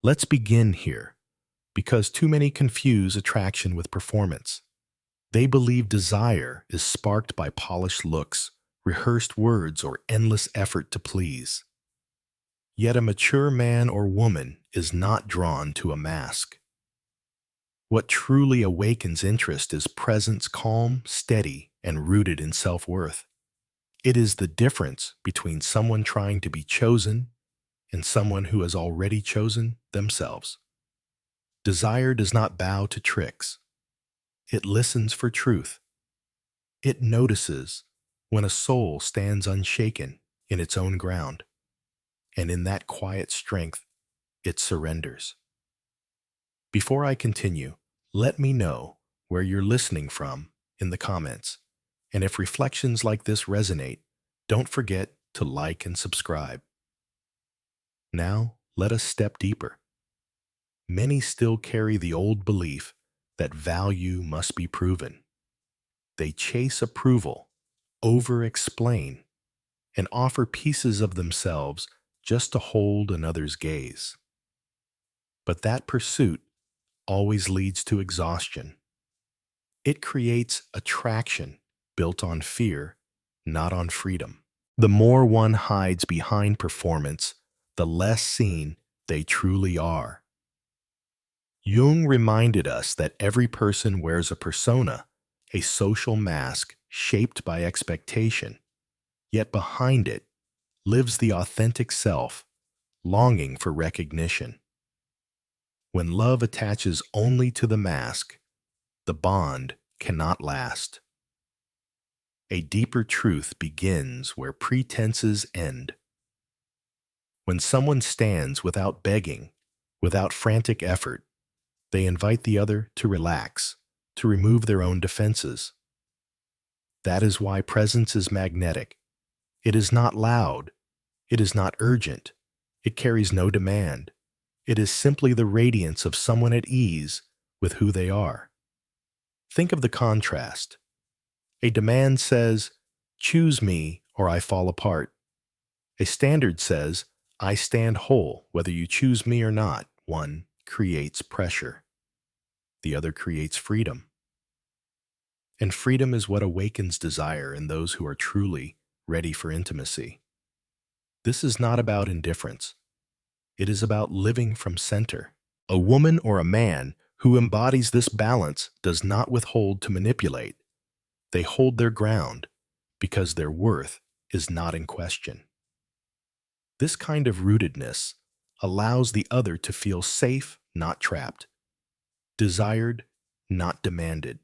Let's begin here, because too many confuse attraction with performance. They believe desire is sparked by polished looks, rehearsed words, or endless effort to please. Yet a mature man or woman is not drawn to a mask. What truly awakens interest is presence calm, steady, and rooted in self-worth. It is the difference between someone trying to be chosen and someone who has already chosen themselves. Desire does not bow to tricks. It listens for truth. It notices when a soul stands unshaken in its own ground, and in that quiet strength, it surrenders. Before I continue, let me know where you're listening from in the comments. And if reflections like this resonate, don't forget to like and subscribe. Now, let us step deeper. Many still carry the old belief that value must be proven. They chase approval, over-explain, and offer pieces of themselves just to hold another's gaze. But that pursuit always leads to exhaustion. It creates attraction built on fear, not on freedom. The more one hides behind performance, the less seen they truly are. Jung reminded us that every person wears a persona, a social mask shaped by expectation, yet behind it lives the authentic self, longing for recognition. When love attaches only to the mask, the bond cannot last. A deeper truth begins where pretenses end. When someone stands without begging, without frantic effort, they invite the other to relax, to remove their own defenses. That is why presence is magnetic. It is not loud. It is not urgent. It carries no demand. It is simply the radiance of someone at ease with who they are. Think of the contrast. A demand says, "Choose me or I fall apart." A standard says, "I stand whole whether you choose me or not." One creates pressure. The other creates freedom. And freedom is what awakens desire in those who are truly ready for intimacy. This is not about indifference. It is about living from center. A woman or a man who embodies this balance does not withhold to manipulate. They hold their ground because their worth is not in question. This kind of rootedness allows the other to feel safe, not trapped, desired, not demanded.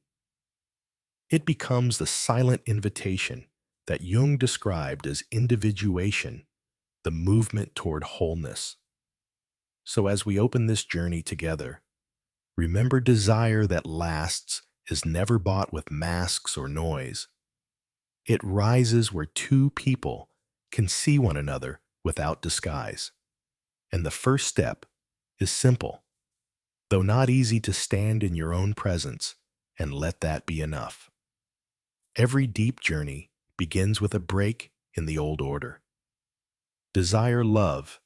It becomes the silent invitation that Jung described as individuation, the movement toward wholeness. So as we open this journey together, remember desire that lasts is never bought with masks or noise. It rises where two people can see one another without disguise. And the first step is simple, though not easy, to stand in your own presence and let that be enough. Every deep journey begins with a break in the old order. Desire, love,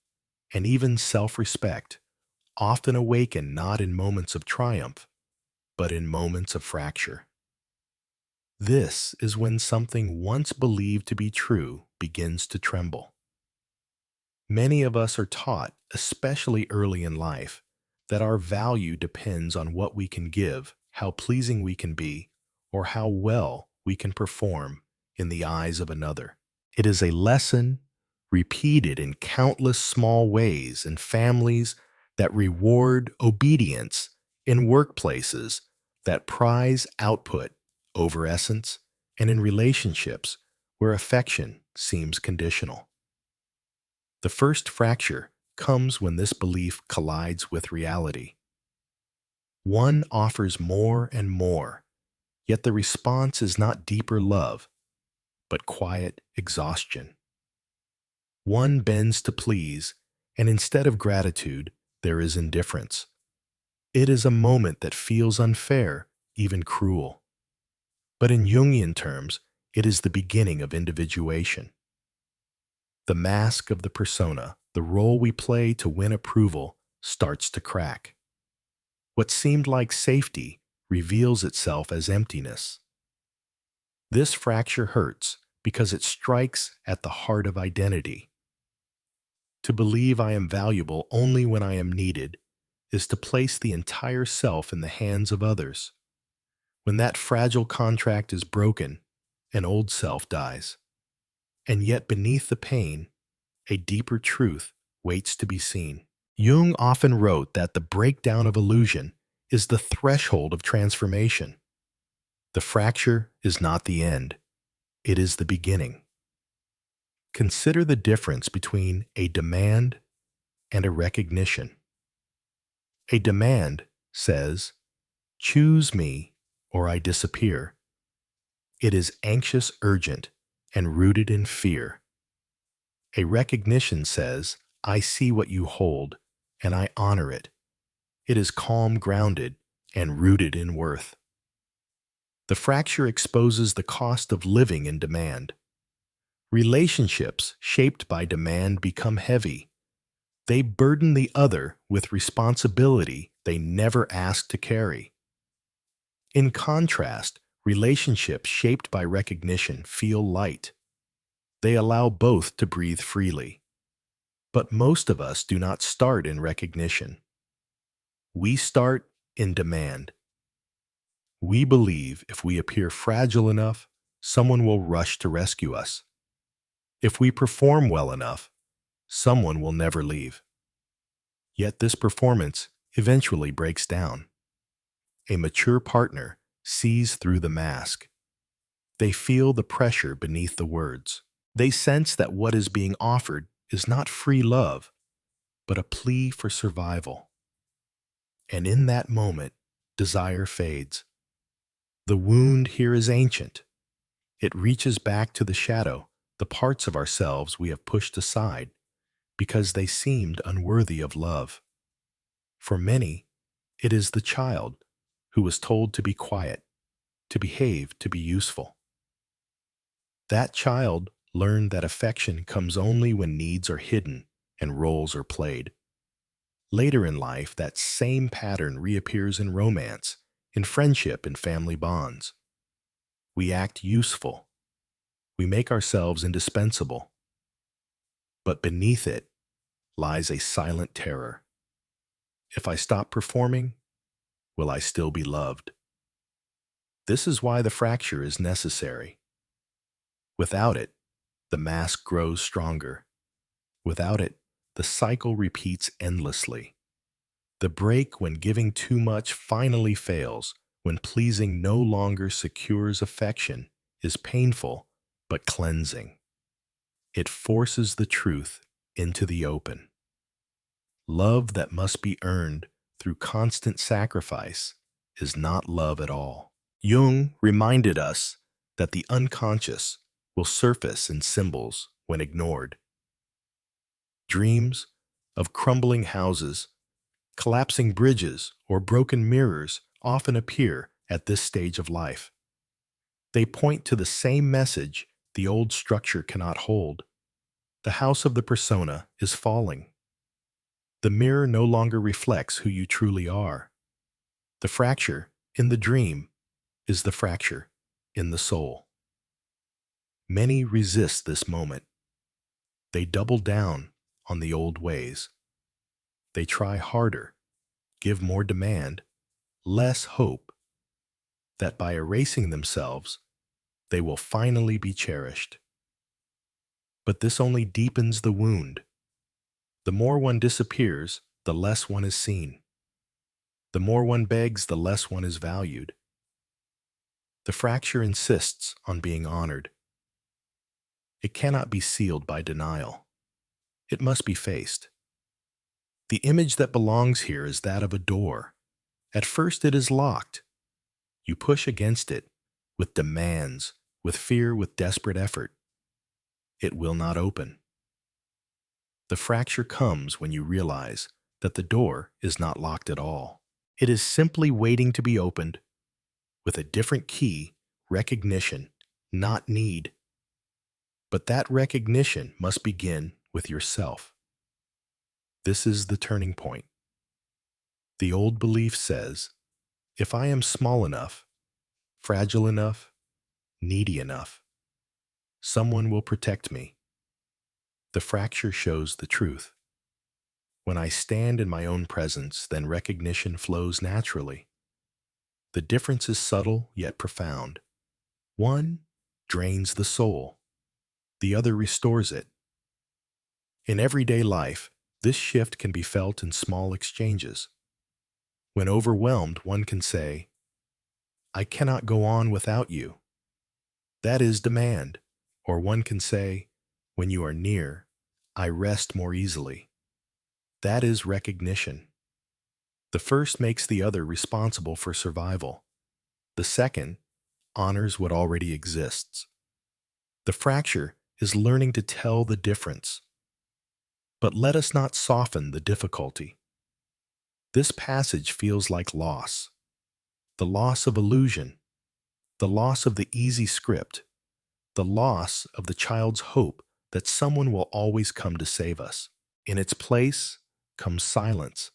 and even self-respect often awaken not in moments of triumph, but in moments of fracture. This is when something once believed to be true begins to tremble. Many of us are taught, especially early in life, that our value depends on what we can give, how pleasing we can be, or how well we can perform in the eyes of another. It is a lesson repeated in countless small ways in families that reward obedience, in workplaces that prize output over essence, and in relationships where affection seems conditional. The first fracture comes when this belief collides with reality. One offers more and more, yet the response is not deeper love, but quiet exhaustion. One bends to please, and instead of gratitude, there is indifference. It is a moment that feels unfair, even cruel. But in Jungian terms, it is the beginning of individuation. The mask of the persona, the role we play to win approval, starts to crack. What seemed like safety reveals itself as emptiness. This fracture hurts because it strikes at the heart of identity. To believe I am valuable only when I am needed is to place the entire self in the hands of others. When that fragile contract is broken, an old self dies. And yet beneath the pain, a deeper truth waits to be seen. Jung often wrote that the breakdown of illusion is the threshold of transformation. The fracture is not the end, it is the beginning. Consider the difference between a demand and a recognition. A demand says, "Choose me or I disappear." It is anxious, urgent, and rooted in fear. A recognition says, "I see what you hold, and I honor it." It is calm, grounded, and rooted in worth. The fracture exposes the cost of living in demand. Relationships shaped by demand become heavy. They burden the other with responsibility they never asked to carry. In contrast, relationships shaped by recognition feel light. They allow both to breathe freely. But most of us do not start in recognition. We start in demand. We believe if we appear fragile enough, someone will rush to rescue us. If we perform well enough, someone will never leave. Yet this performance eventually breaks down. A mature partner sees through the mask. They feel the pressure beneath the words. They sense that what is being offered is not free love, but a plea for survival. And in that moment, desire fades. The wound here is ancient. It reaches back to the shadow, the parts of ourselves we have pushed aside because they seemed unworthy of love. For many, it is the child who was told to be quiet, to behave, to be useful. That child learned that affection comes only when needs are hidden and roles are played. Later in life, that same pattern reappears in romance, in friendship, and family bonds. We act useful. We make ourselves indispensable. But beneath it lies a silent terror. If I stop performing, will I still be loved? This is why the fracture is necessary. Without it, the mask grows stronger. Without it, the cycle repeats endlessly. The break when giving too much finally fails, when pleasing no longer secures affection, is painful but cleansing. It forces the truth into the open. Love that must be earned through constant sacrifice is not love at all. Jung reminded us that the unconscious will surface in symbols when ignored. Dreams of crumbling houses, collapsing bridges, or broken mirrors often appear at this stage of life. They point to the same message the old structure cannot hold. The house of the persona is falling. The mirror no longer reflects who you truly are. The fracture in the dream is the fracture in the soul. Many resist this moment. They double down on the old ways. They try harder, give more demand, less hope that by erasing themselves, they will finally be cherished. But this only deepens the wound. The more one disappears, the less one is seen. The more one begs, the less one is valued. The fracture insists on being honored. It cannot be sealed by denial. It must be faced. The image that belongs here is that of a door. At first it is locked. You push against it, with demands, with fear, with desperate effort. It will not open. The fracture comes when you realize that the door is not locked at all. It is simply waiting to be opened, with a different key, recognition, not need. But that recognition must begin with yourself. This is the turning point. The old belief says, if I am small enough, fragile enough, needy enough, someone will protect me. The fracture shows the truth. When I stand in my own presence, then recognition flows naturally. The difference is subtle yet profound. One drains the soul, the other restores it. In everyday life, this shift can be felt in small exchanges. When overwhelmed, one can say, I cannot go on without you. That is demand. Or one can say, when you are near, I rest more easily. That is recognition. The first makes the other responsible for survival. The second honors what already exists. The fracture is learning to tell the difference. But let us not soften the difficulty. This passage feels like loss. The loss of illusion, the loss of the easy script, the loss of the child's hope that someone will always come to save us. In its place comes silence,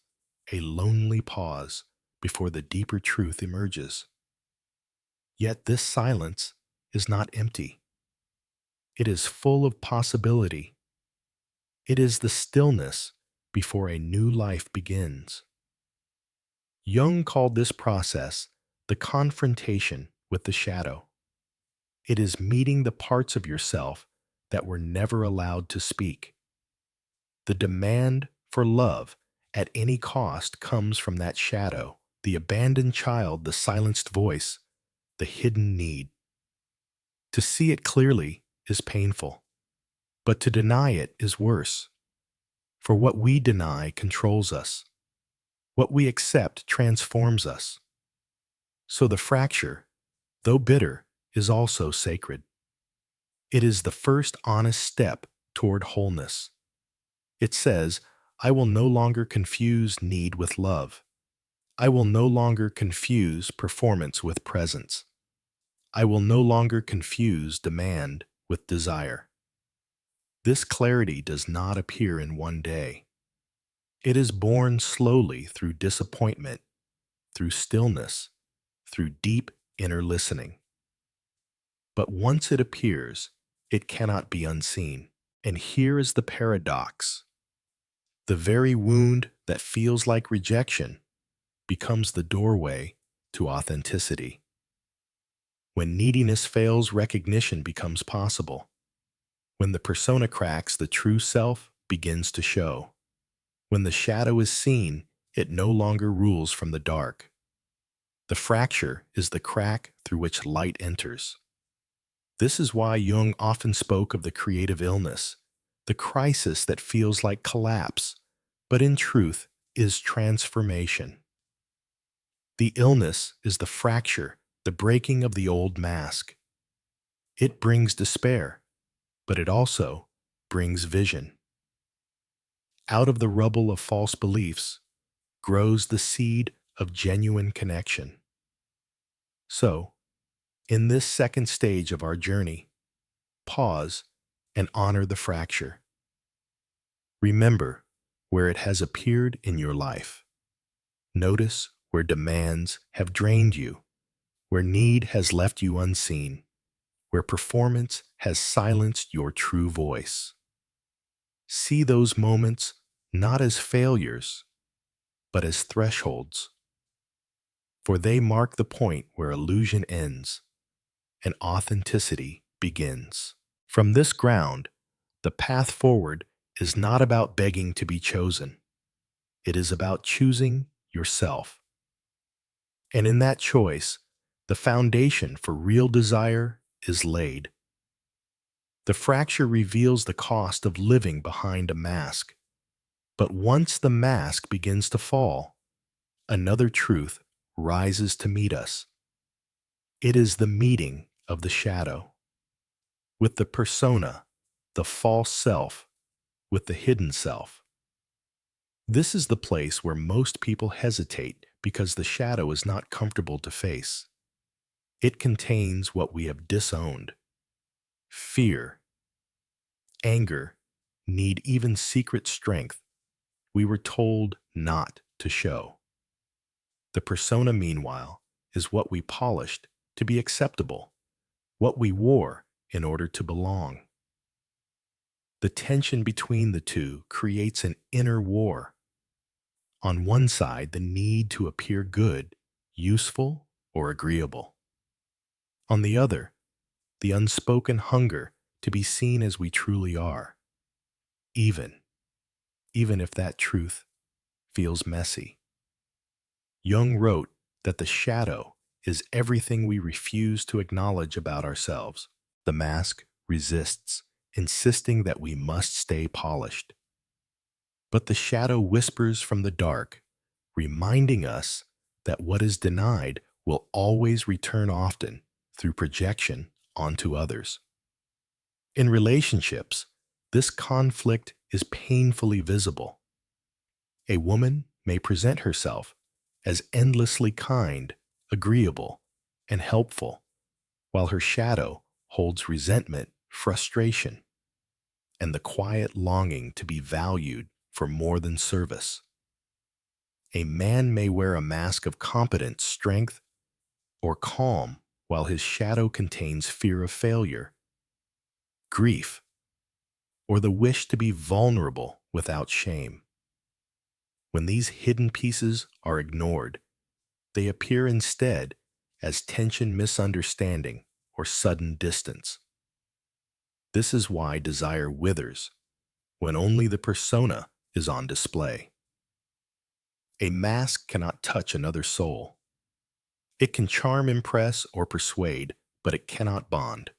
a lonely pause before the deeper truth emerges. Yet this silence is not empty. It is full of possibility. It is the stillness before a new life begins. Jung called this process the confrontation with the shadow. It is meeting the parts of yourself that were never allowed to speak. The demand for love at any cost comes from that shadow, the abandoned child, the silenced voice, the hidden need. To see it clearly is painful, but to deny it is worse. For what we deny controls us. What we accept transforms us. So the fracture, though bitter, is also sacred. It is the first honest step toward wholeness. It says, I will no longer confuse need with love. I will no longer confuse performance with presence. I will no longer confuse demand with desire. This clarity does not appear in one day. It is born slowly through disappointment, through stillness, through deep inner listening. But once it appears, it cannot be unseen. And here is the paradox. The very wound that feels like rejection becomes the doorway to authenticity. When neediness fails, recognition becomes possible. When the persona cracks, the true self begins to show. When the shadow is seen, it no longer rules from the dark. The fracture is the crack through which light enters. This is why Jung often spoke of the creative illness, the crisis that feels like collapse, but in truth is transformation. The illness is the fracture, the breaking of the old mask. It brings despair, but it also brings vision. Out of the rubble of false beliefs grows the seed of genuine connection. So, in this second stage of our journey, pause and honor the fracture. Remember where it has appeared in your life. Notice where demands have drained you, where need has left you unseen, where performance has silenced your true voice. See those moments not as failures, but as thresholds, for they mark the point where illusion ends and authenticity begins. From this ground, the path forward is not about begging to be chosen. It is about choosing yourself. And in that choice, the foundation for real desire is laid. The fracture reveals the cost of living behind a mask. But once the mask begins to fall, another truth rises to meet us. It is the meeting of the shadow with the persona, the false self, with the hidden self. This is the place where most people hesitate because the shadow is not comfortable to face. It contains what we have disowned: fear, anger, need, even secret strength we were told not to show. The persona, meanwhile, is what we polished to be acceptable, what we wore in order to belong. The tension between the two creates an inner war. On one side, the need to appear good, useful, or agreeable. On the other, the unspoken hunger to be seen as we truly are, even, even if that truth feels messy. Jung wrote that the shadow is everything we refuse to acknowledge about ourselves. The mask resists, insisting that we must stay polished. But the shadow whispers from the dark, reminding us that what is denied will always return, often through projection onto others. In relationships, this conflict is painfully visible. A woman may present herself as endlessly kind, agreeable, and helpful, while her shadow holds resentment, frustration, and the quiet longing to be valued for more than service. A man may wear a mask of competence, strength, or calm, while his shadow contains fear of failure, grief, or the wish to be vulnerable without shame. When these hidden pieces are ignored, they appear instead as tension, misunderstanding, or sudden distance. This is why desire withers when only the persona is on display. A mask cannot touch another soul. It can charm, impress, or persuade, but it cannot bond.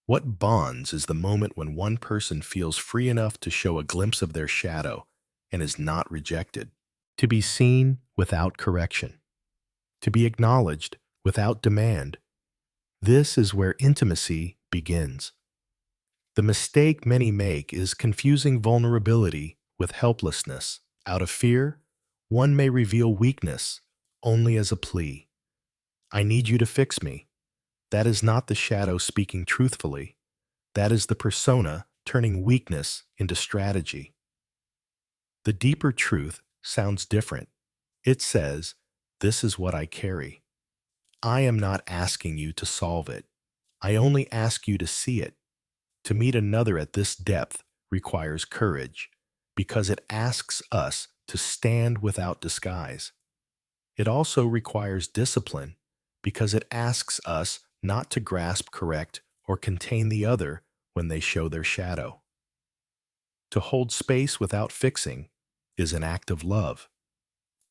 What bonds is the moment when one person feels free enough to show a glimpse of their shadow and is not rejected, to be seen without correction, to be acknowledged without demand. This is where intimacy begins. The mistake many make is confusing vulnerability with helplessness. Out of fear, one may reveal weakness only as a plea. I need you to fix me. That is not the shadow speaking truthfully. That is the persona turning weakness into strategy. The deeper truth sounds different. It says, "This is what I carry. I am not asking you to solve it. I only ask you to see it." To meet another at this depth requires courage, because it asks us to stand without disguise. It also requires discipline, because it asks us not to grasp, correct, or contain the other when they show their shadow. To hold space without fixing is an act of love.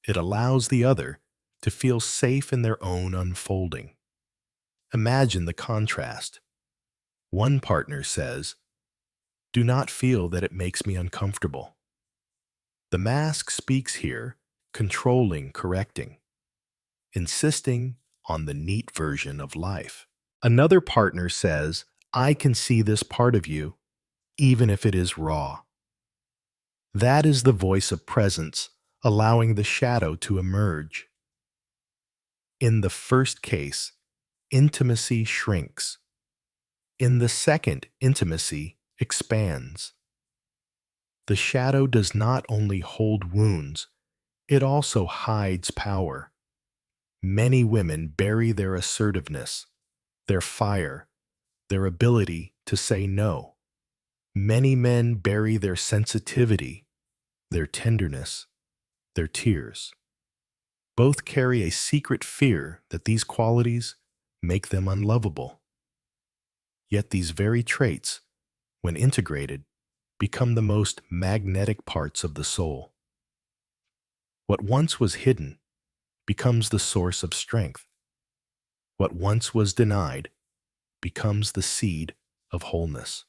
It allows the other to feel safe in their own unfolding. Imagine the contrast. One partner says, "Do not feel that it makes me uncomfortable." The mask speaks here, controlling, correcting, insisting on the neat version of life. Another partner says, "I can see this part of you, even if it is raw." That is the voice of presence, allowing the shadow to emerge. In the first case, intimacy shrinks. In the second, intimacy expands. The shadow does not only hold wounds, it also hides power. Many women bury their assertiveness, their fire, their ability to say no. Many men bury their sensitivity, their tenderness, their tears. Both carry a secret fear that these qualities make them unlovable. Yet these very traits, when integrated, become the most magnetic parts of the soul. What once was hidden becomes the source of strength. What once was denied becomes the seed of wholeness.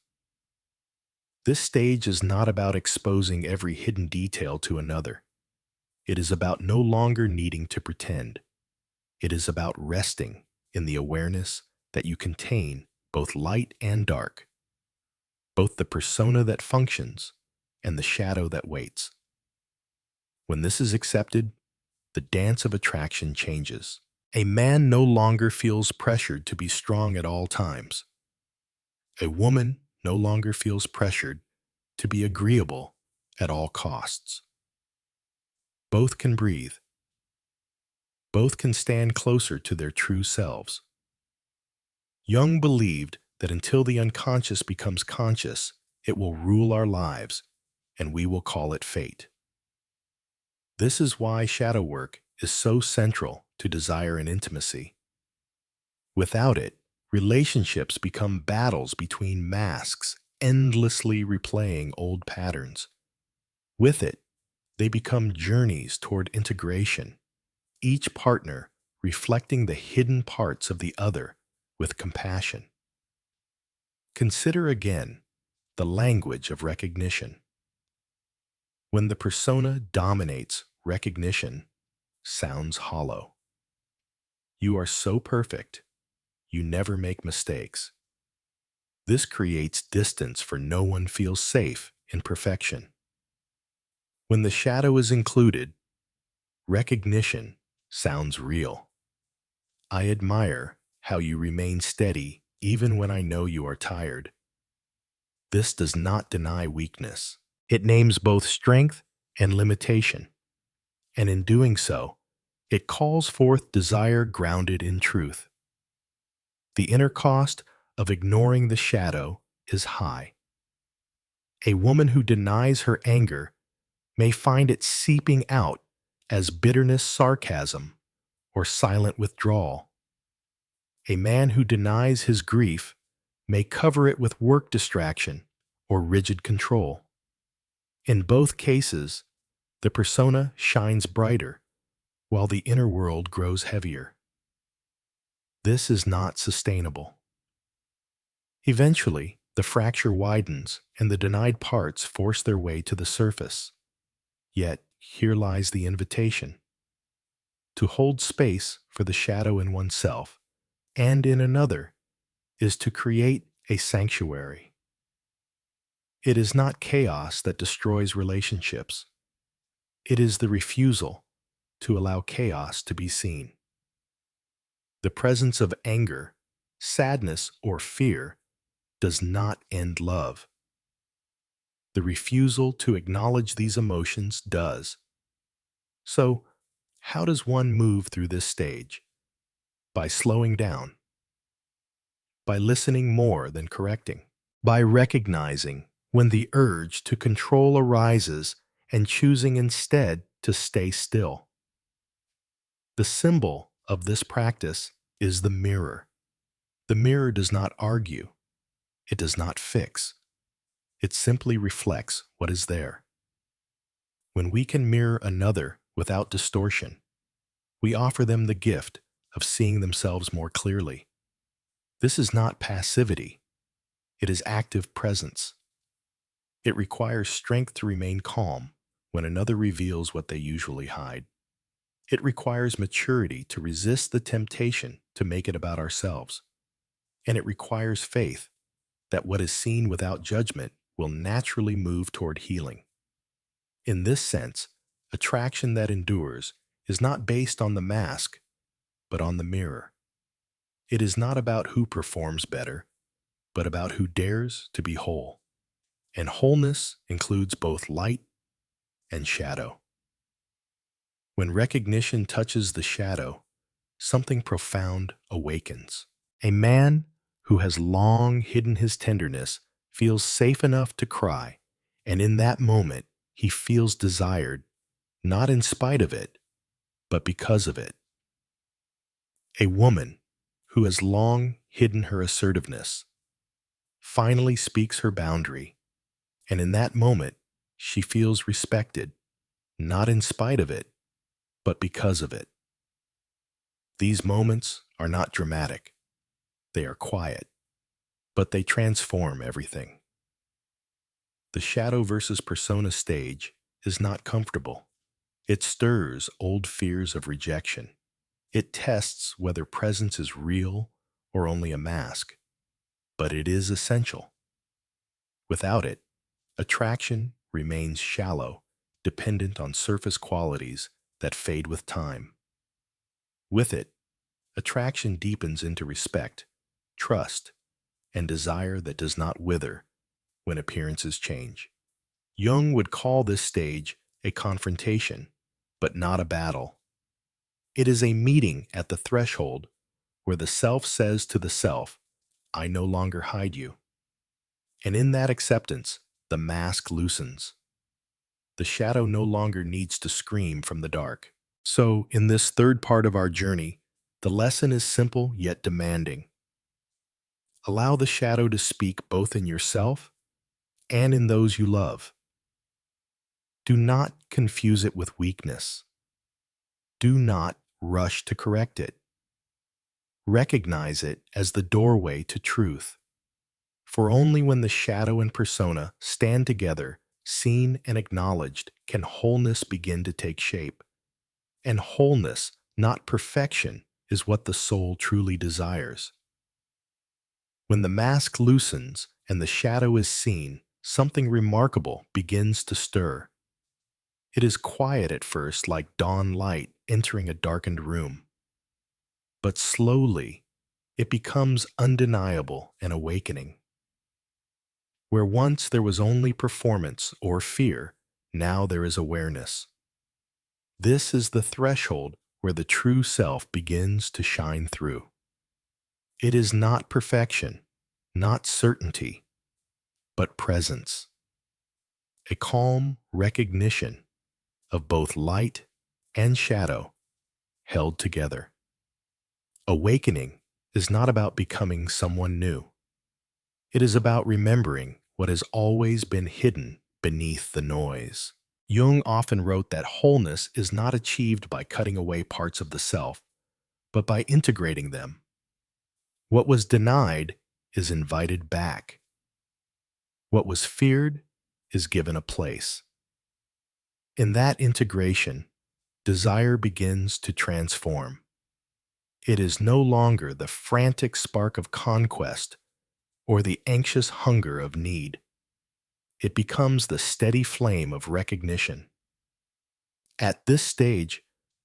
This stage is not about exposing every hidden detail to another. It is about no longer needing to pretend. It is about resting in the awareness that you contain both light and dark, both the persona that functions and the shadow that waits. When this is accepted, the dance of attraction changes. A man no longer feels pressured to be strong at all times. A woman no longer feels pressured to be agreeable at all costs. Both can breathe, both can stand closer to their true selves. Jung believed that until the unconscious becomes conscious, it will rule our lives, and we will call it fate. This is why shadow work is so central to desire and intimacy. Without it, relationships become battles between masks, endlessly replaying old patterns. With it, they become journeys toward integration, each partner reflecting the hidden parts of the other with compassion. Consider again the language of recognition. When the persona dominates, recognition sounds hollow. You are so perfect. You never make mistakes. This creates distance, for no one feels safe in perfection. When the shadow is included, recognition sounds real. I admire how you remain steady even when I know you are tired. This does not deny weakness. It names both strength and limitation. And in doing so, it calls forth desire grounded in truth. The inner cost of ignoring the shadow is high. A woman who denies her anger may find it seeping out as bitterness, sarcasm, or silent withdrawal. A man who denies his grief may cover it with work distraction or rigid control. In both cases, the persona shines brighter while the inner world grows heavier. This is not sustainable. Eventually, the fracture widens and the denied parts force their way to the surface. Yet, here lies the invitation. To hold space for the shadow in oneself and in another is to create a sanctuary. It is not chaos that destroys relationships. It is the refusal to allow chaos to be seen. The presence of anger, sadness, or fear does not end love. The refusal to acknowledge these emotions does. So, how does one move through this stage? By slowing down. By listening more than correcting. By recognizing when the urge to control arises and choosing instead to stay still. The symbol of this practice is the mirror. The mirror does not argue. It does not fix. It simply reflects what is there. When we can mirror another without distortion, we offer them the gift of seeing themselves more clearly. This is not passivity. It is active presence. It requires strength to remain calm when another reveals what they usually hide. It requires maturity to resist the temptation to make it about ourselves. And it requires faith that what is seen without judgment will naturally move toward healing. In this sense, attraction that endures is not based on the mask, but on the mirror. It is not about who performs better, but about who dares to be whole. And wholeness includes both light and shadow. When recognition touches the shadow, something profound awakens. A man who has long hidden his tenderness feels safe enough to cry, and in that moment, he feels desired, not in spite of it, but because of it. A woman who has long hidden her assertiveness finally speaks her boundary, and in that moment, she feels respected, not in spite of it, but because of it. These moments are not dramatic. They are quiet, but they transform everything. The shadow versus persona stage is not comfortable. It stirs old fears of rejection. It tests whether presence is real or only a mask, but it is essential. Without it, attraction remains shallow, dependent on surface qualities that fade with time. With it, attraction deepens into respect, trust, and desire that does not wither when appearances change. Jung would call this stage a confrontation, but not a battle. It is a meeting at the threshold where the self says to the self, I no longer hide you. And in that acceptance, the mask loosens. The shadow no longer needs to scream from the dark. So, in this third part of our journey, the lesson is simple yet demanding. Allow the shadow to speak both in yourself and in those you love. Do not confuse it with weakness. Do not rush to correct it. Recognize it as the doorway to truth. For only when the shadow and persona stand together, seen and acknowledged, can wholeness begin to take shape. And wholeness, not perfection, is what the soul truly desires. When the mask loosens and the shadow is seen, something remarkable begins to stir. It is quiet at first, like dawn light entering a darkened room. But slowly, it becomes undeniable and awakening. Where once there was only performance or fear, now there is awareness. This is the threshold where the true self begins to shine through. It is not perfection, not certainty, but presence. A calm recognition of both light and shadow held together. Awakening is not about becoming someone new. It is about remembering what has always been hidden beneath the noise. Jung often wrote that wholeness is not achieved by cutting away parts of the self, but by integrating them. What was denied is invited back. What was feared is given a place. In that integration, desire begins to transform. It is no longer the frantic spark of conquest or the anxious hunger of need. It becomes the steady flame of recognition. At this stage,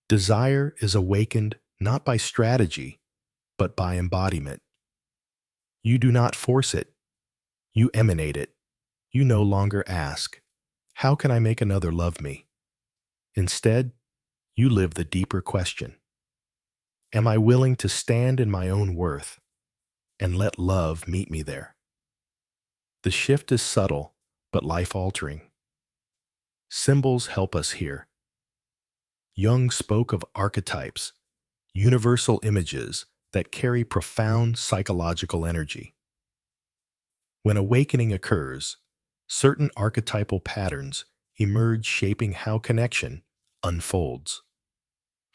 desire is awakened not by strategy, but by embodiment. You do not force it. You emanate it. You no longer ask, how can I make another love me? Instead, you live the deeper question. Am I willing to stand in my own worth and let love meet me there? The shift is subtle, but life-altering. Symbols help us here. Jung spoke of archetypes, universal images that carry profound psychological energy. When awakening occurs, certain archetypal patterns emerge, shaping how connection unfolds.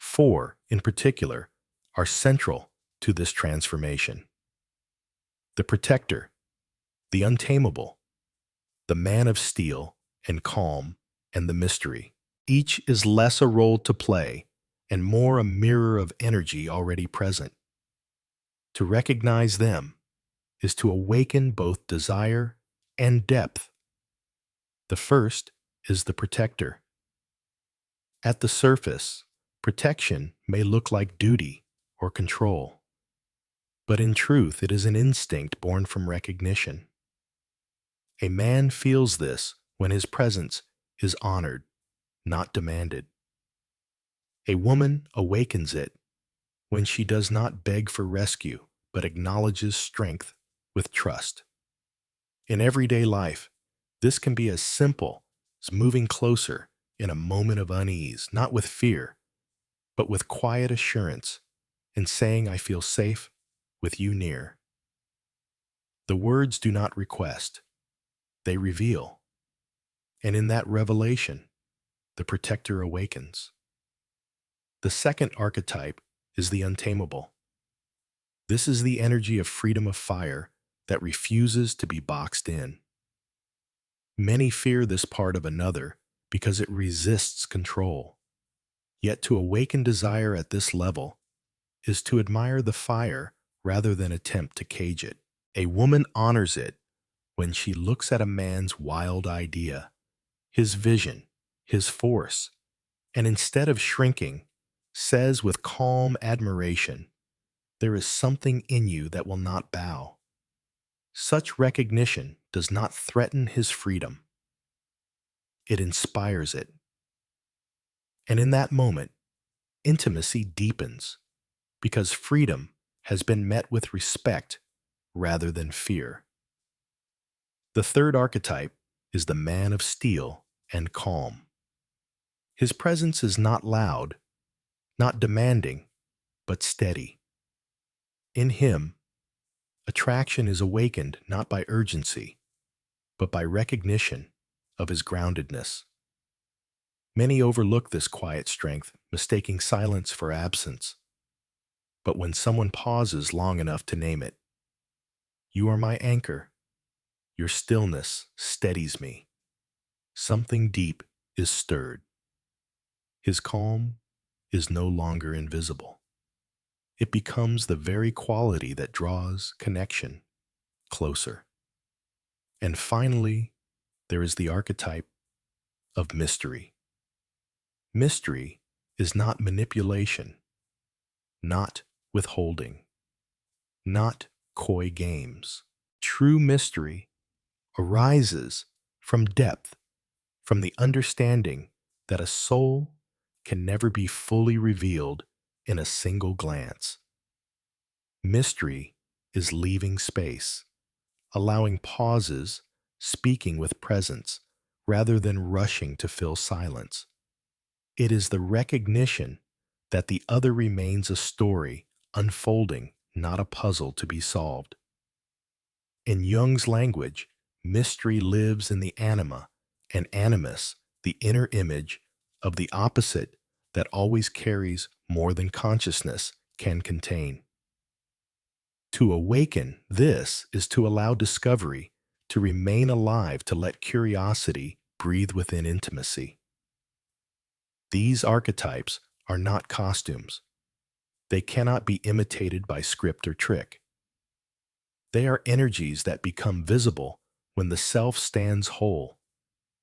Four, in particular, are central to this transformation. The protector, the untamable, the man of steel and calm, and the mystery. Each is less a role to play and more a mirror of energy already present. To recognize them is to awaken both desire and depth. The first is the protector. At the surface, protection may look like duty or control, but in truth, it is an instinct born from recognition. A man feels this when his presence is honored, not demanded. A woman awakens it when she does not beg for rescue, but acknowledges strength with trust. In everyday life, this can be as simple as moving closer in a moment of unease, not with fear, but with quiet assurance, and saying, I feel safe with you near. The words do not request, they reveal. And in that revelation, the protector awakens. The second archetype is the untamable. This is the energy of freedom of fire that refuses to be boxed in. Many fear this part of another because it resists control. Yet to awaken desire at this level is to admire the fire rather than attempt to cage it. A woman honors it when she looks at a man's wild idea, his vision, his force, and instead of shrinking, says with calm admiration, there is something in you that will not bow. Such recognition does not threaten his freedom. It inspires it. And in that moment, Intimacy deepens because freedom has been met with respect rather than fear. The third archetype is the man of steel and calm. His presence is not loud, not demanding, but steady. In him, attraction is awakened not by urgency, but by recognition of his groundedness. Many overlook this quiet strength, mistaking silence for absence. But when someone pauses long enough to name it, "You are my anchor. Your stillness steadies me." Something deep is stirred. His calm is no longer invisible. It becomes the very quality that draws connection closer. And finally, there is the archetype of mystery. Mystery is not manipulation, not withholding, not coy games. True mystery arises from depth, from the understanding that a soul can never be fully revealed in a single glance. Mystery is leaving space, allowing pauses, speaking with presence, rather than rushing to fill silence. It is the recognition that the other remains a story unfolding, not a puzzle to be solved. In Jung's language, mystery lives in the anima, and animus, the inner image of the opposite that always carries more than consciousness can contain. To awaken this is to allow discovery to remain alive, to let curiosity breathe within intimacy. These archetypes are not costumes. They cannot be imitated by script or trick. They are energies that become visible when the self stands whole,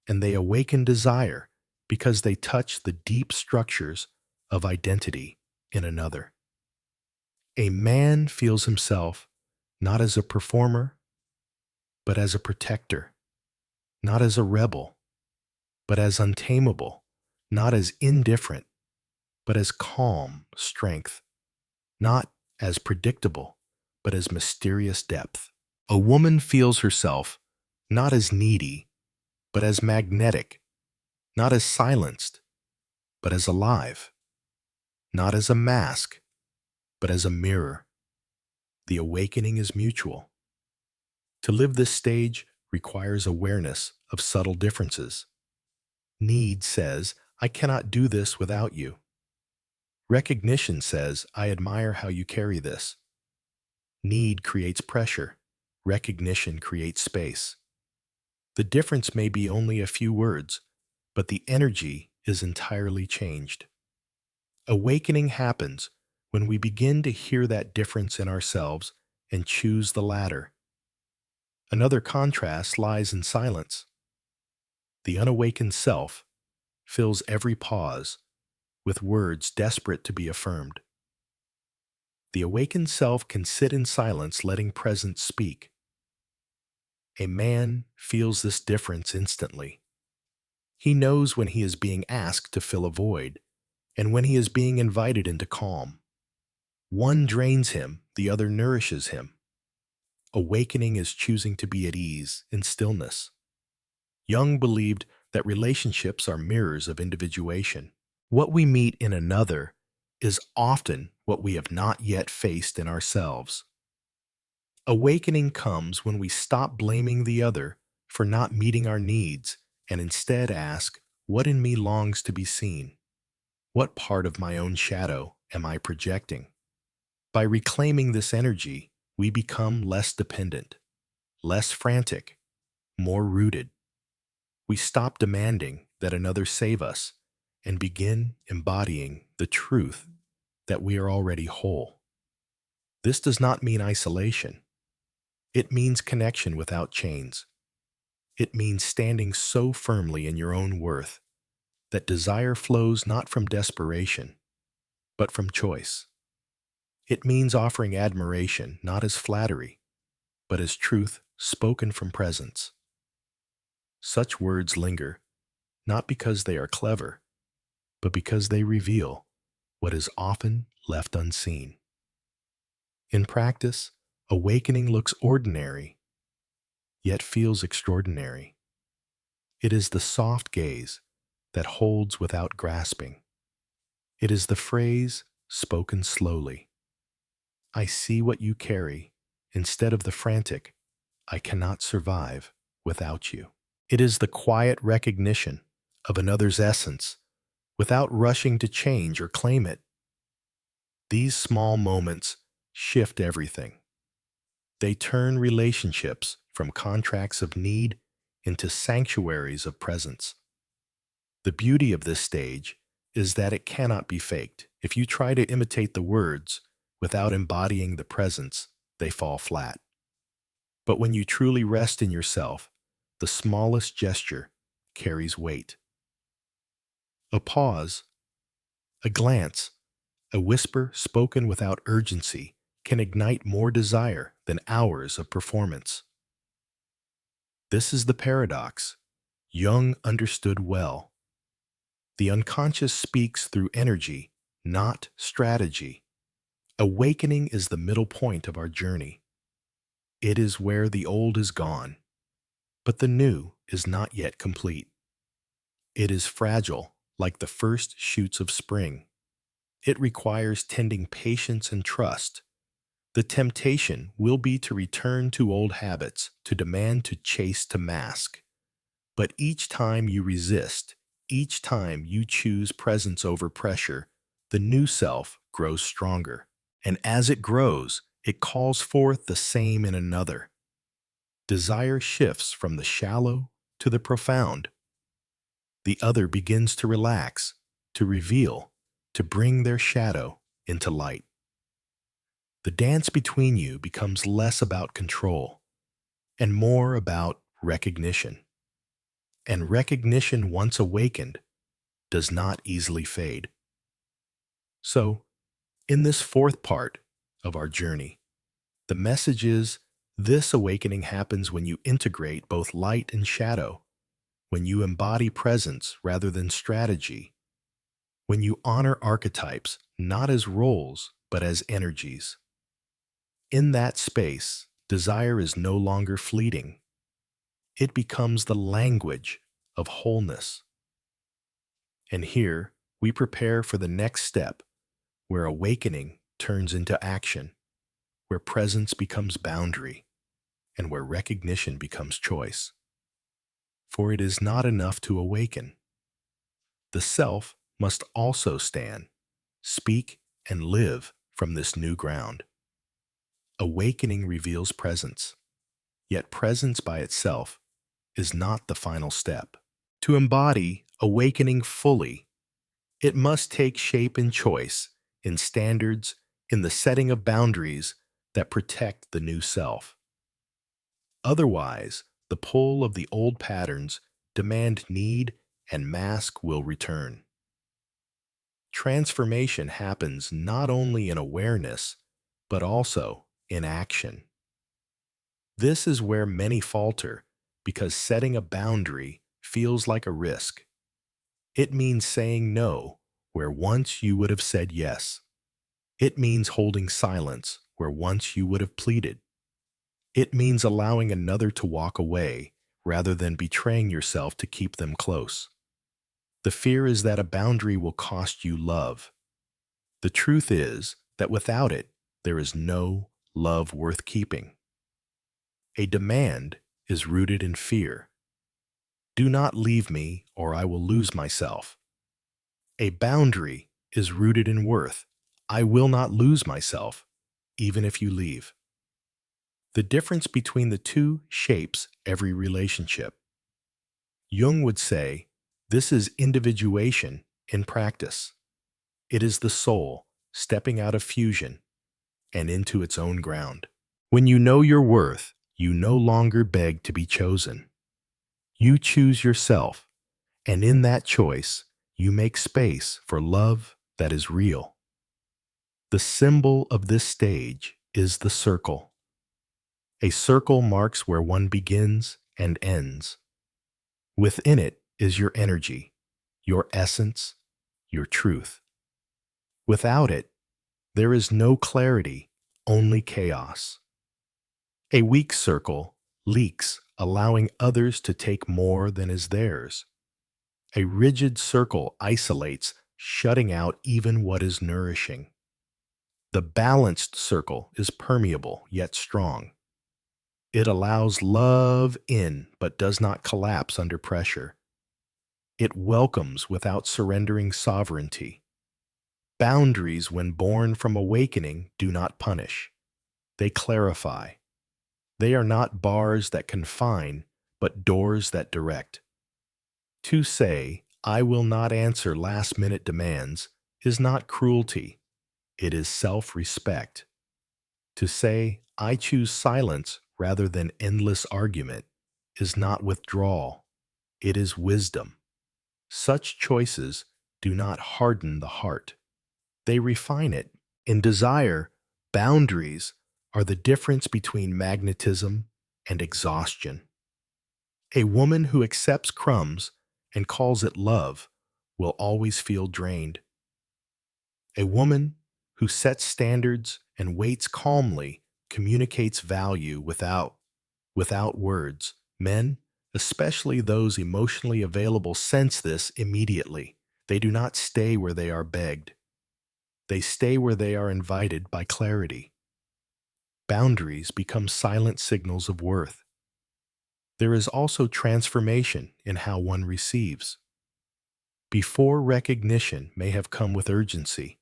and they awaken desire because they touch the deep structures of identity in another. A man feels himself not as a performer, but as a protector, not as a rebel, but as untamable, not as indifferent, but as calm strength, not as predictable, but as mysterious depth. A woman feels herself not as needy, but as magnetic, not as silenced, but as alive, not as a mask, but as a mirror. The awakening is mutual. To live this stage requires awareness of subtle differences. Need says, "I cannot do this without you." Recognition says, "I admire how you carry this." Need creates pressure. Recognition creates space. The difference may be only a few words, but the energy is entirely changed. Awakening happens when we begin to hear that difference in ourselves and choose the latter. Another contrast lies in silence. The unawakened self fills every pause with words desperate to be affirmed. The awakened self can sit in silence, letting presence speak. A man feels this difference instantly. He knows when he is being asked to fill a void, and when he is being invited into calm. One drains him, the other nourishes him. Awakening is choosing to be at ease in stillness. Jung believed that relationships are mirrors of individuation. What we meet in another is often what we have not yet faced in ourselves. Awakening comes when we stop blaming the other for not meeting our needs and instead ask, "What in me longs to be seen? What part of my own shadow am I projecting?" By reclaiming this energy, we become less dependent, less frantic, more rooted. We stop demanding that another save us and begin embodying the truth that we are already whole. This does not mean isolation. It means connection without chains. It means standing so firmly in your own worth that desire flows not from desperation, but from choice. It means offering admiration not as flattery, but as truth spoken from presence. Such words linger, not because they are clever, but because they reveal what is often left unseen. In practice, awakening looks ordinary, yet feels extraordinary. It is the soft gaze that holds without grasping. It is the phrase spoken slowly. I see what you carry, instead of the frantic, I cannot survive without you. It is the quiet recognition of another's essence without rushing to change or claim it. These small moments shift everything. They turn relationships from contracts of need into sanctuaries of presence. The beauty of this stage is that it cannot be faked. If you try to imitate the words without embodying the presence, they fall flat. But when you truly rest in yourself, the smallest gesture carries weight. A pause, a glance, a whisper spoken without urgency can ignite more desire than hours of performance. This is the paradox Jung understood well. The unconscious speaks through energy, not strategy. Awakening is the middle point of our journey. It is where the old is gone, but the new is not yet complete. It is fragile, like the first shoots of spring. It requires tending patience and trust. The temptation will be to return to old habits, to demand, to chase, to mask. But each time you resist, each time you choose presence over pressure, the new self grows stronger. And as it grows, it calls forth the same in another. Desire shifts from the shallow to the profound. The other begins to relax, to reveal, to bring their shadow into light. The dance between you becomes less about control and more about recognition. And recognition, once awakened, does not easily fade. So, in this fourth part of our journey, the message is this awakening happens when you integrate both light and shadow, when you embody presence rather than strategy, when you honor archetypes not as roles but as energies. In that space, desire is no longer fleeting. It becomes the language of wholeness. And here, we prepare for the next step, where awakening turns into action, where presence becomes boundary, and where recognition becomes choice. For it is not enough to awaken. The self must also stand, speak, and live from this new ground. Awakening reveals presence, yet presence by itself is not the final step. To embody awakening fully, it must take shape in choice, in standards, in the setting of boundaries that protect the new self. Otherwise, the pull of the old patterns demand need and mask will return. Transformation happens not only in awareness, but also in action. This is where many falter because setting a boundary feels like a risk. It means saying no where once you would have said yes. It means holding silence where once you would have pleaded. It means allowing another to walk away rather than betraying yourself to keep them close. The fear is that a boundary will cost you love. The truth is that without it, there is no love worth keeping. A demand is rooted in fear. Do not leave me or I will lose myself. A boundary is rooted in worth. I will not lose myself, even if you leave. The difference between the two shapes every relationship. Jung would say, this is individuation in practice. It is the soul stepping out of fusion and into its own ground. When you know your worth, you no longer beg to be chosen. You choose yourself, and in that choice, you make space for love that is real. The symbol of this stage is the circle. A circle marks where one begins and ends. Within it is your energy, your essence, your truth. Without it, there is no clarity, only chaos. A weak circle leaks, allowing others to take more than is theirs. A rigid circle isolates, shutting out even what is nourishing. The balanced circle is permeable yet strong. It allows love in but does not collapse under pressure. It welcomes without surrendering sovereignty. Boundaries, when born from awakening, do not punish. They clarify. They are not bars that confine, but doors that direct. To say, "I will not answer last-minute demands," is not cruelty. It is self-respect. To say, "I choose silence rather than endless argument," is not withdrawal. It is wisdom. Such choices do not harden the heart. They refine it. In desire, boundaries are the difference between magnetism and exhaustion. A woman who accepts crumbs and calls it love will always feel drained. A woman who sets standards and waits calmly communicates value without words. Men, especially those emotionally available, sense this immediately. They do not stay where they are begged. They stay where they are invited by clarity. Boundaries become silent signals of worth. There is also transformation in how one receives. Before, recognition may have come with urgency.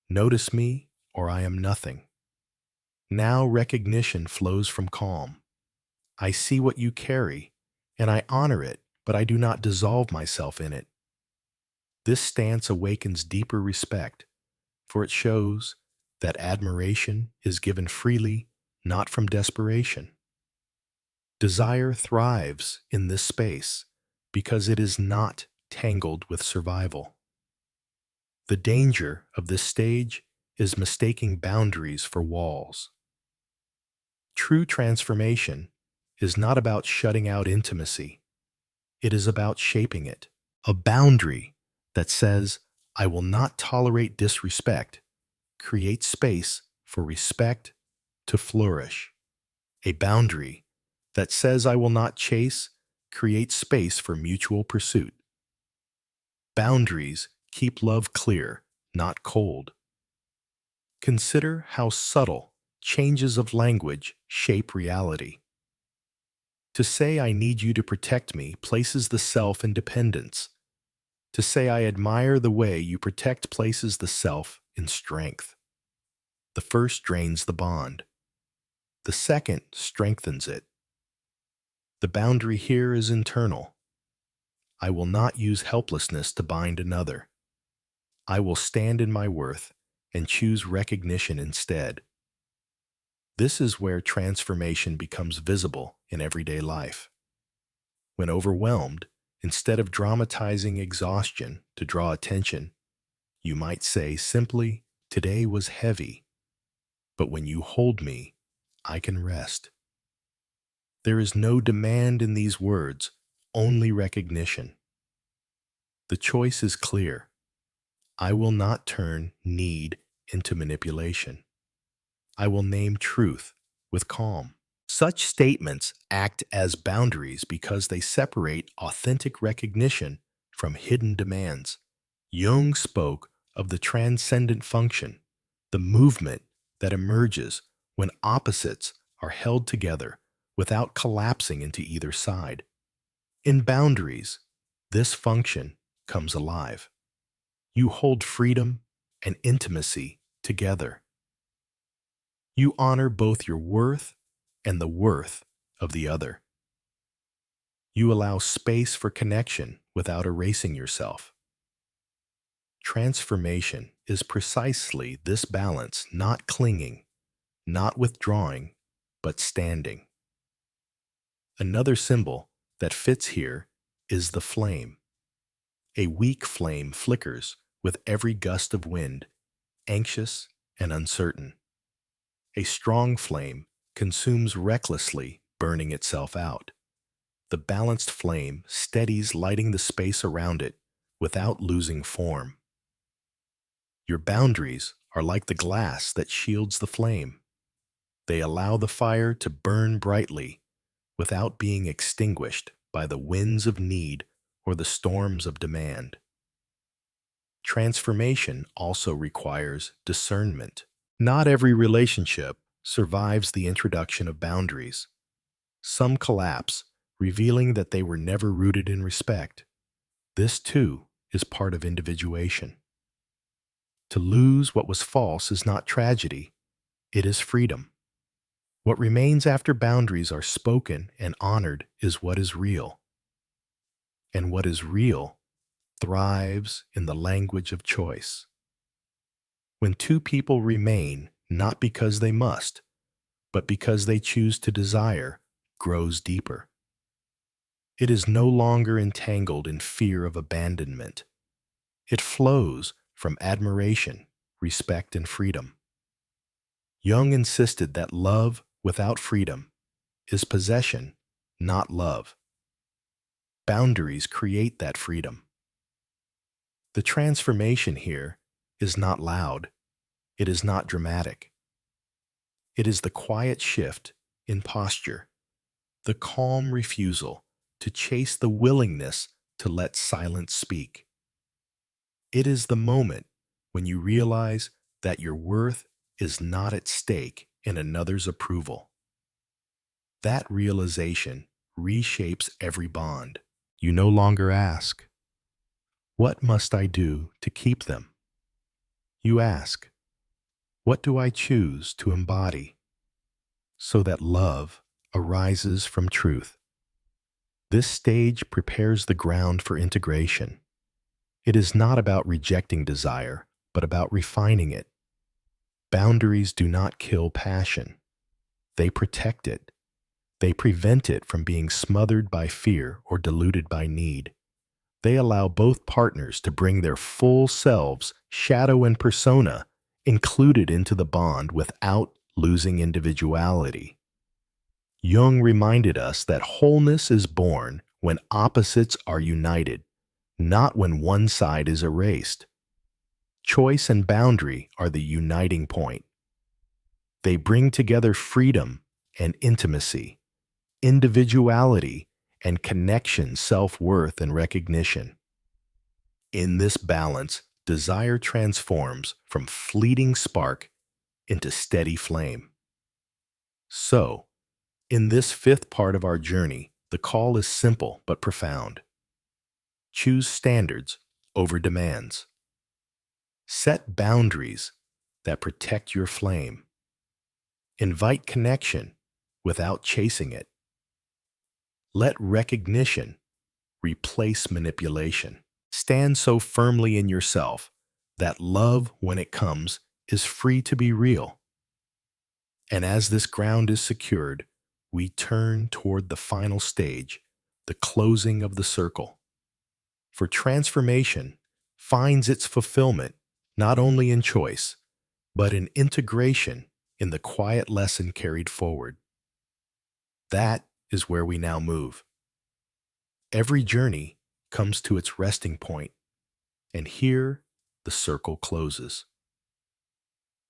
Notice me, or I am nothing. Now recognition flows from calm. I see what you carry, and I honor it, but I do not dissolve myself in it. This stance awakens deeper respect, for it shows that admiration is given freely, not from desperation. Desire thrives in this space because it is not tangled with survival. The danger of this stage is mistaking boundaries for walls. True transformation is not about shutting out intimacy. It is about shaping it. A boundary that says, "I will not tolerate disrespect," creates space for respect to flourish. A boundary that says, "I will not chase," creates space for mutual pursuit. Boundaries keep love clear, not cold. Consider how subtle changes of language shape reality. To say, "I need you to protect me," places the self in dependence. To say, "I admire the way you protect," places the self in strength. The first drains the bond. The second strengthens it. The boundary here is internal. I will not use helplessness to bind another. I will stand in my worth and choose recognition instead. This is where transformation becomes visible in everyday life. When overwhelmed, instead of dramatizing exhaustion to draw attention, you might say simply, "Today was heavy, but when you hold me, I can rest." There is no demand in these words, only recognition. The choice is clear. I will not turn need into manipulation. I will name truth with calm. Such statements act as boundaries because they separate authentic recognition from hidden demands. Jung spoke of the transcendent function, the movement that emerges when opposites are held together without collapsing into either side. In boundaries, this function comes alive. You hold freedom and intimacy together. You honor both your worth and the worth of the other. You allow space for connection without erasing yourself. Transformation is precisely this balance, not clinging, not withdrawing, but standing. Another symbol that fits here is the flame. A weak flame flickers with every gust of wind, anxious and uncertain. A strong flame consumes recklessly, burning itself out. The balanced flame steadies, lighting the space around it without losing form. Your boundaries are like the glass that shields the flame. They allow the fire to burn brightly without being extinguished by the winds of need or the storms of demand. Transformation also requires discernment. Not every relationship survives the introduction of boundaries. Some collapse, revealing that they were never rooted in respect. This, too, is part of individuation. To lose what was false is not tragedy, it is freedom. What remains after boundaries are spoken and honored is what is real. And what is real thrives in the language of choice. When two people remain, not because they must, but because they choose to desire, grows deeper. It is no longer entangled in fear of abandonment. It flows from admiration, respect, and freedom. Jung insisted that love without freedom is possession, not love. Boundaries create that freedom. The transformation here is not loud. It is not dramatic. It is the quiet shift in posture, the calm refusal to chase the willingness to let silence speak. It is the moment when you realize that your worth is not at stake in another's approval. That realization reshapes every bond. You no longer ask, "What must I do to keep them?" You ask, "What do I choose to embody?" So that love arises from truth. This stage prepares the ground for integration. It is not about rejecting desire, but about refining it. Boundaries do not kill passion. They protect it. They prevent it from being smothered by fear or diluted by need. They allow both partners to bring their full selves, shadow and persona, included into the bond without losing individuality. Jung reminded us that wholeness is born when opposites are united, not when one side is erased. Choice and boundary are the uniting point. They bring together freedom and intimacy, individuality and connection, self-worth and recognition. In this balance, desire transforms from fleeting spark into steady flame. So, in this fifth part of our journey, the call is simple but profound. Choose standards over demands. Set boundaries that protect your flame. Invite connection without chasing it. Let recognition replace manipulation. Stand so firmly in yourself that love, when it comes, is free to be real. And as this ground is secured, we turn toward the final stage, the closing of the circle. For transformation finds its fulfillment not only in choice, but in integration in the quiet lesson carried forward. That is where we now move. Every journey comes to its resting point, and here the circle closes.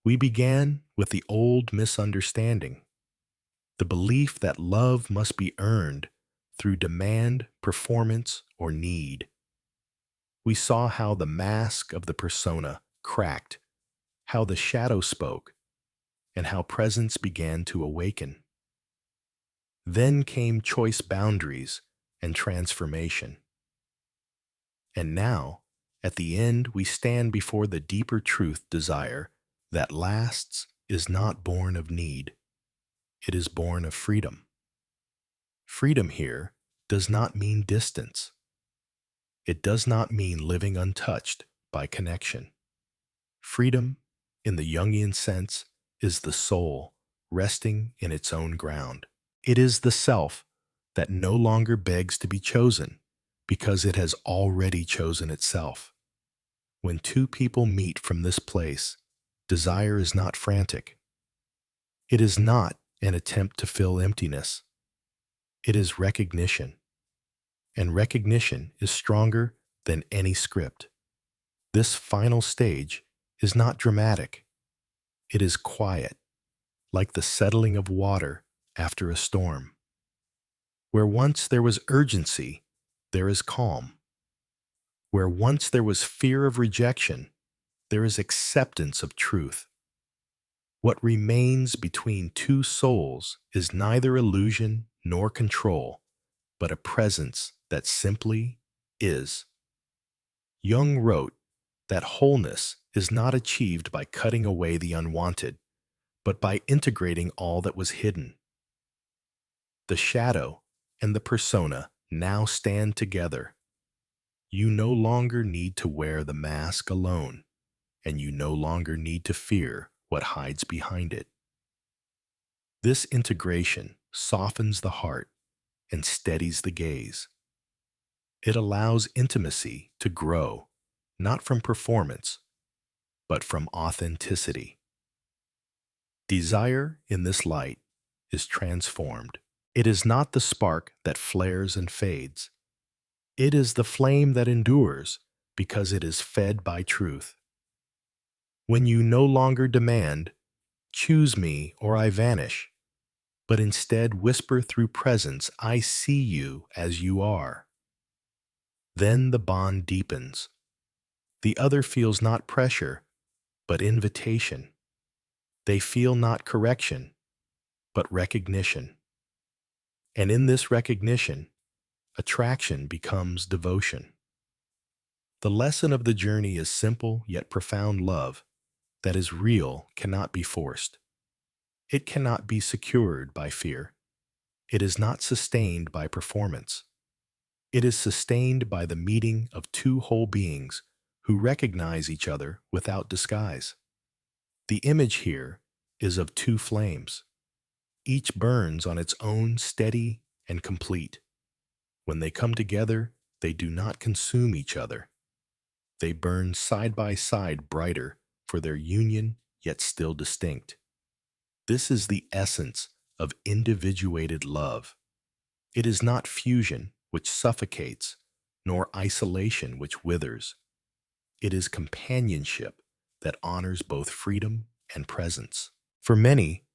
We began with the old misunderstanding, the belief that love must be earned through demand, performance, or need. We saw how the mask of the persona cracked, how the shadow spoke, and how presence began to awaken. Then came choice boundaries and transformation. And now, at the end, we stand before the deeper truth desire that lasts is not born of need. It is born of freedom. Freedom here does not mean distance. It does not mean living untouched by connection. Freedom, in the Jungian sense, is the soul resting in its own ground. It is the self that no longer begs to be chosen because it has already chosen itself. When two people meet from this place, desire is not frantic. It is not an attempt to fill emptiness. It is recognition. And recognition is stronger than any script. This final stage is not dramatic. It is quiet, like the settling of water after a storm. Where once there was urgency, there is calm. Where once there was fear of rejection, there is acceptance of truth. What remains between two souls is neither illusion nor control, but a presence that simply is. Jung wrote that wholeness is not achieved by cutting away the unwanted, but by integrating all that was hidden. The shadow and the persona now stand together. You no longer need to wear the mask alone, and you no longer need to fear what hides behind it. This integration softens the heart and steadies the gaze. It allows intimacy to grow, not from performance, but from authenticity. Desire in this light is transformed. It is not the spark that flares and fades. It is the flame that endures because it is fed by truth. When you no longer demand, "Choose me or I vanish," but instead whisper through presence, "I see you as you are," then the bond deepens. The other feels not pressure, but invitation. They feel not correction, but recognition. And in this recognition, attraction becomes devotion. The lesson of the journey is simple yet profound love that is real cannot be forced. It cannot be secured by fear. It is not sustained by performance. It is sustained by the meeting of two whole beings who recognize each other without disguise. The image here is of two flames. Each burns on its own steady and complete. When they come together, they do not consume each other. They burn side by side brighter for their union, yet still distinct. This is the essence of individuated love. It is not fusion, which suffocates, nor isolation, which withers. It is companionship that honors both freedom and presence. For many,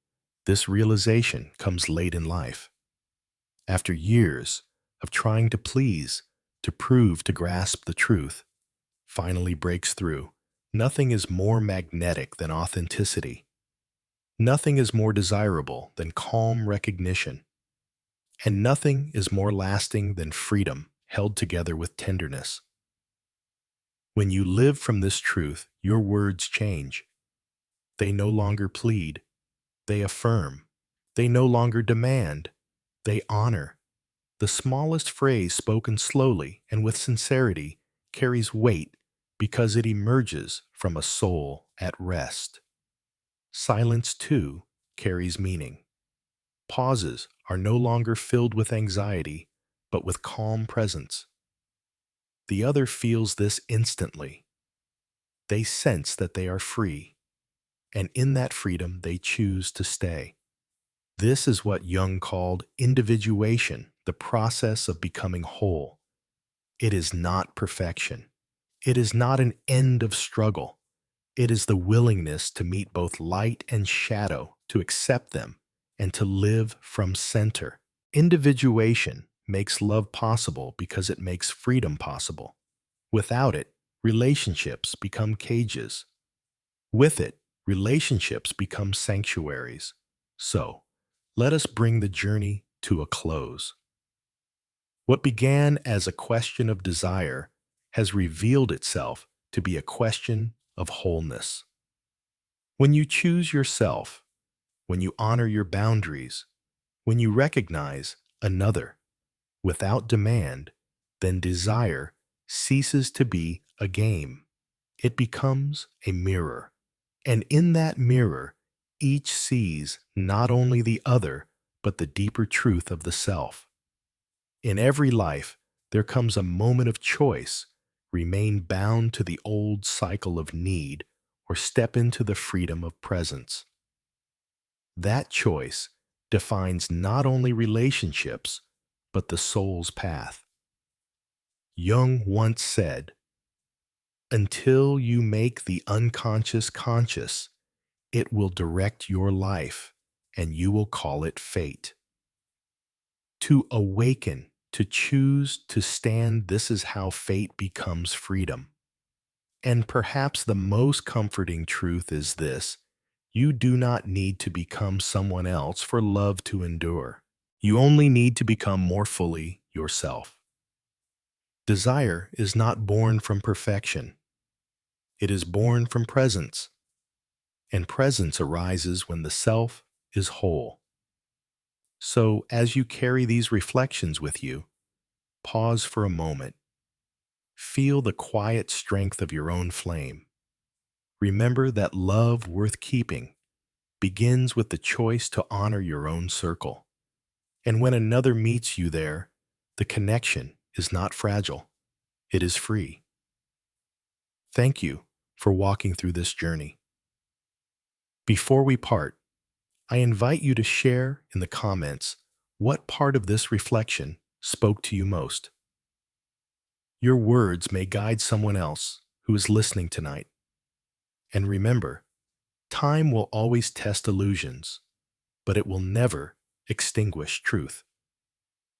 this realization comes late in life. After years of trying to please, to prove, to grasp the truth, finally breaks through. Nothing is more magnetic than authenticity. Nothing is more desirable than calm recognition. And nothing is more lasting than freedom held together with tenderness. When you live from this truth, your words change. They no longer plead. They affirm. They no longer demand. They honor. The smallest phrase spoken slowly and with sincerity carries weight because it emerges from a soul at rest. Silence, too, carries meaning. Pauses are no longer filled with anxiety, but with calm presence. The other feels this instantly. They sense that they are free, and in that freedom they choose to stay. This is what Jung called individuation, the process of becoming whole. It is not perfection. It is not an end of struggle. It is the willingness to meet both light and shadow, to accept them, and to live from center. Individuation makes love possible because it makes freedom possible. Without it, relationships become cages. With it, relationships become sanctuaries. So, let us bring the journey to a close. What began as a question of desire has revealed itself to be a question of wholeness. When you choose yourself, when you honor your boundaries, when you recognize another without demand, then desire ceases to be a game. It becomes a mirror. And in that mirror, each sees not only the other, but the deeper truth of the self. In every life, there comes a moment of choice: remain bound to the old cycle of need, or step into the freedom of presence. That choice defines not only relationships, but the soul's path. Jung once said, Until you make the unconscious conscious, it will direct your life, and you will call it fate. To awaken, to choose, to stand, this is how fate becomes freedom. And perhaps the most comforting truth is this: you do not need to become someone else for love to endure. You only need to become more fully yourself. Desire is not born from perfection. It is born from presence, and presence arises when the self is whole. So, as you carry these reflections with you, pause for a moment. Feel the quiet strength of your own flame. Remember that love worth keeping begins with the choice to honor your own circle. And when another meets you there, the connection is not fragile, it is free. Thank you for walking through this journey. Before we part, I invite you to share in the comments what part of this reflection spoke to you most. Your words may guide someone else who is listening tonight. And remember, time will always test illusions, but it will never extinguish truth.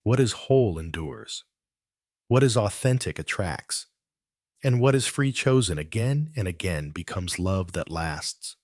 What is whole endures. What is authentic attracts. And what is free chosen again and again becomes love that lasts.